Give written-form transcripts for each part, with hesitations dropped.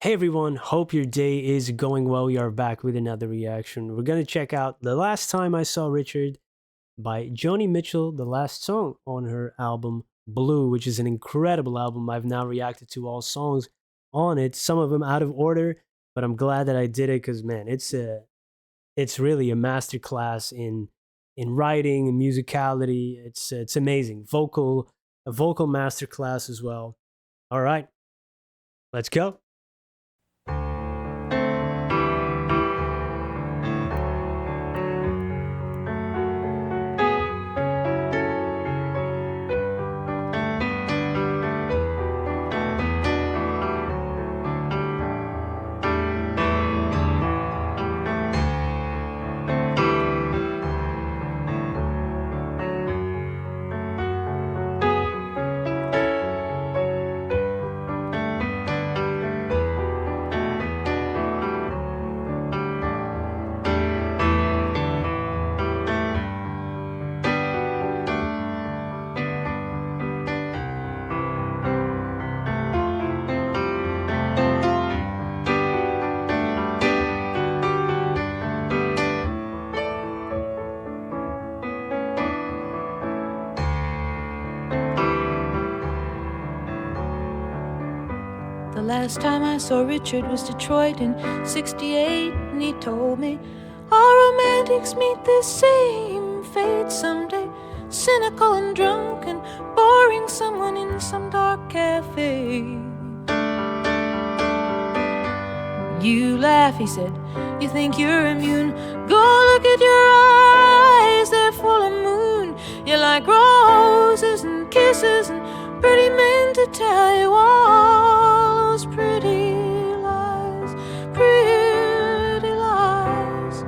Hey everyone, hope your day is going well. We are back with another reaction. We're going to check out The Last Time I Saw Richard by Joni Mitchell, the last song on her album Blue, which is an incredible album. I've now reacted to all songs on it, some of them out of order, but I'm glad that I did it cuz man, it's really a masterclass in writing and musicality. It's amazing. A vocal masterclass as well. All right, let's go. The last time I saw Richard was Detroit in '68, and he told me all romantics meet the same fate someday. Cynical and drunk and boring someone in some dark cafe. You laugh, he said, you think you're immune. Go look at your eyes, they're full of moon. You like roses and kisses and pretty men to tell you all those pretty lies, pretty lies.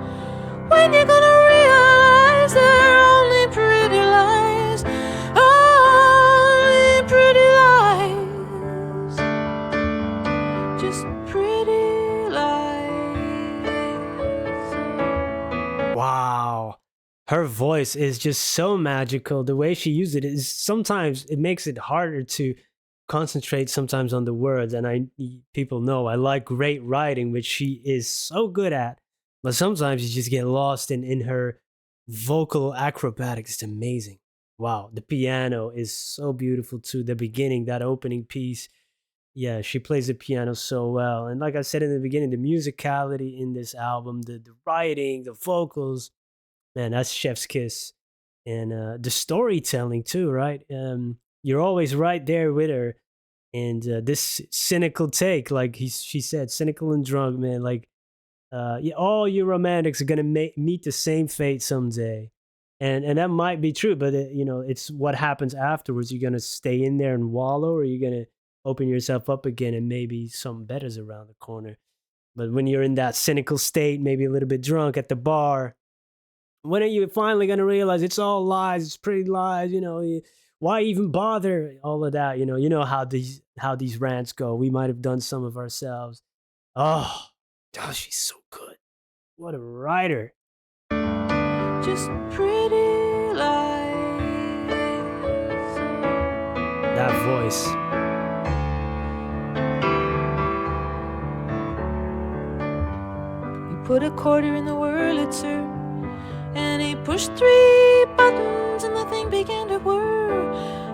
When you gonna realize they're only pretty lies, only pretty lies, just pretty lies. Wow. Her voice is just so magical. The way she uses it is sometimes it makes it harder to concentrate sometimes on the words. And people know I like great writing, which she is so good at. But sometimes you just get lost in her vocal acrobatics. It's amazing. Wow. The piano is so beautiful too. The beginning, that opening piece. Yeah, she plays the piano so well. And like I said in the beginning, the musicality in this album, the writing, the vocals, man, that's chef's kiss. And the storytelling too, right? You're always right there with her. And this cynical take, like she said, cynical and drunk, man. Like, yeah, all you romantics are gonna meet the same fate someday, and that might be true. But it's what happens afterwards. You're gonna stay in there and wallow, or you're gonna open yourself up again, and maybe something better's around the corner. But when you're in that cynical state, maybe a little bit drunk at the bar, when are you finally gonna realize it's all lies? It's pretty lies. Why even bother? All of that. You know how these rants go. We might have done some of ourselves. Oh, oh, she's so good. What a writer. Just pretty lies. That voice. You put a quarter in the Wurlitzer, and he pushed 3 buttons, and the thing began to whir.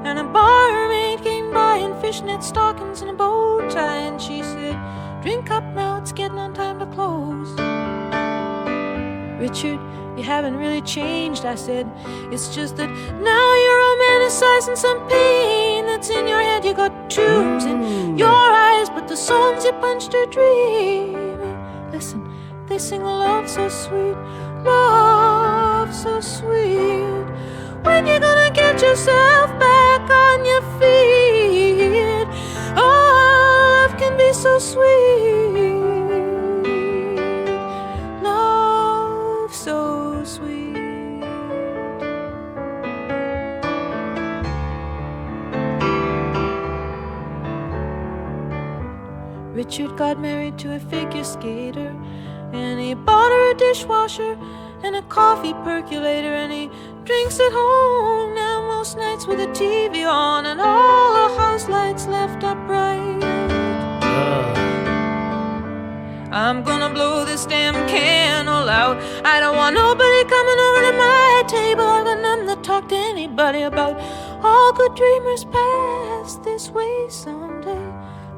And a barmaid came by in fishnet stockings and a bow tie, and she said, "Drink up now, it's getting on time to close." "Richard, you haven't really changed," I said. "It's just that now you're romanticizing some pain that's in your head. You got tombs in your eyes, but the songs you punched are dreaming. Listen, they sing a love so sweet, love so sweet. When you gonna get yourself back on your feet? Oh, love can be so sweet, love so sweet." Richard got married to a figure skater, and he bought her a dishwasher and a coffee percolator, and he drinks at home now most nights with the TV on and all the house lights left up bright. I'm gonna blow this damn candle out. I don't want nobody coming over to my table. I got nothing to talk to anybody about. All good dreamers pass this way someday,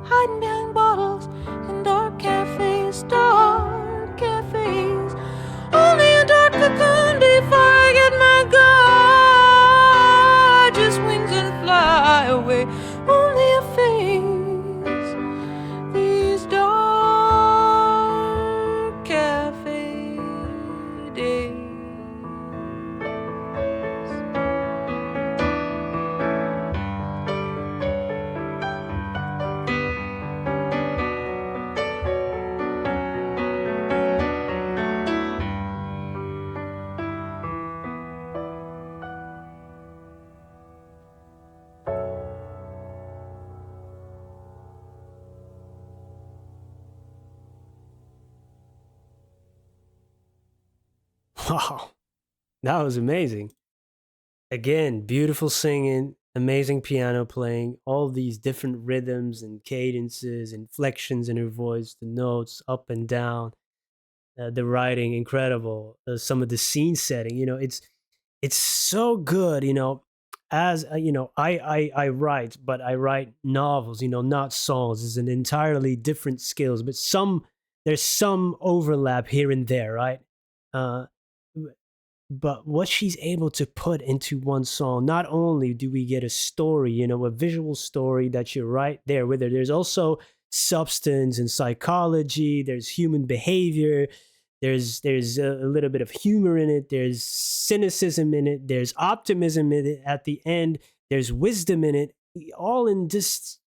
hiding behind bottles in dark cafes, dark cafes. Only a dark cocoon before I get my gorgeous wings and fly away. Only a phase. These dark cafe days. Wow, that was amazing. Again, beautiful singing, amazing piano playing, all these different rhythms and cadences, inflections in her voice, the notes up and down, the writing incredible, some of the scene setting. It's so good. As I write, but I write novels. Not songs. It's an entirely different skills, but there's some overlap here and there, right? Uh, but what she's able to put into one song, not only do we get a story, a visual story that you're right there with her, there's also substance and psychology, there's human behavior, there's a little bit of humor in it, there's cynicism in it, there's optimism in it at the end, there's wisdom in it, all in just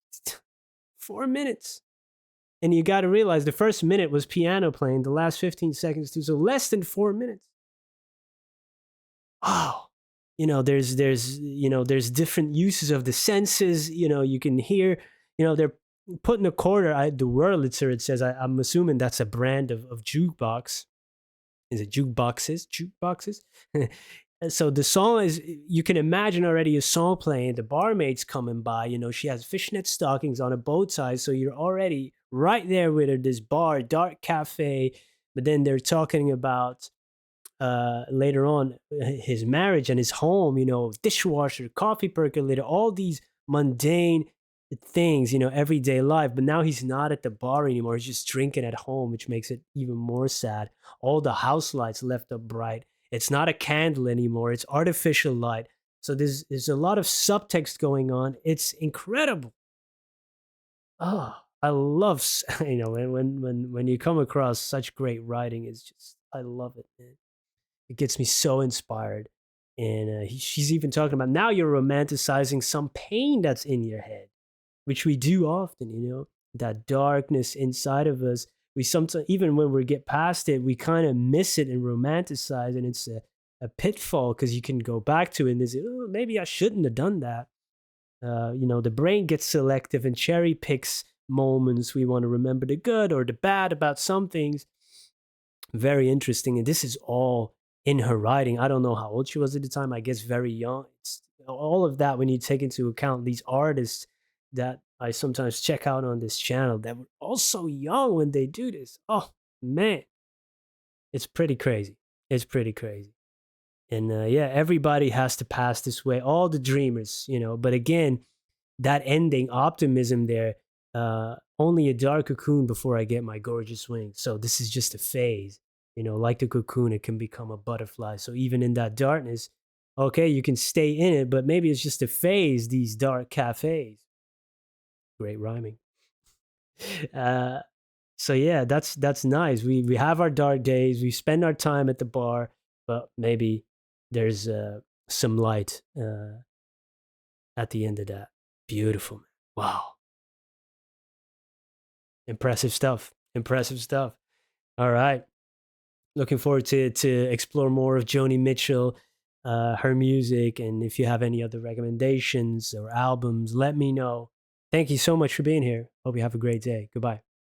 4 minutes. And you got to realize the first minute was piano playing, the last 15 seconds too, so less than 4 minutes. Oh, there's different uses of the senses. You can hear, they're putting a quarter. The Wurlitzer, it says, I'm assuming that's a brand of jukebox. Is it jukeboxes? So the song is, you can imagine already a song playing, the barmaid's coming by, she has fishnet stockings on, a bow tie, so you're already right there with her, this bar, dark cafe. But then they're talking about later on his marriage and his home, dishwasher, coffee percolator, all these mundane things, everyday life. But now he's not at the bar anymore. He's just drinking at home, which makes it even more sad. All the house lights left up bright. It's not a candle anymore. It's artificial light. So there's a lot of subtext going on. It's incredible. Oh, I love when you come across such great writing. It's just, I love it, man. It gets me so inspired. And she's even talking about, now you're romanticizing some pain that's in your head, which we do often, that darkness inside of us. We sometimes, even when we get past it, we kind of miss it and romanticize. And it's a pitfall, because you can go back to it and say, oh, maybe I shouldn't have done that. The brain gets selective and cherry picks moments. We want to remember the good or the bad about some things. Very interesting. And this is all in her writing. I don't know how old she was at the time. I guess very young. It's all of that, when you take into account these artists that I sometimes check out on this channel that were also young when they do this. Oh, man. It's pretty crazy. It's pretty crazy. And yeah, everybody has to pass this way. All the dreamers, But again, that ending optimism there, only a dark cocoon before I get my gorgeous wings. So this is just a phase. Like the cocoon, it can become a butterfly. So even in that darkness, okay, you can stay in it, but maybe it's just a phase, these dark cafes. Great rhyming. Uh, so yeah, that's nice. We have our dark days. We spend our time at the bar, but maybe there's some light at the end of that. Beautiful, man. Wow. Impressive stuff. Impressive stuff. All right. Looking forward to explore more of Joni Mitchell, her music, and if you have any other recommendations or albums, let me know. Thank you so much for being here. Hope you have a great day. Goodbye.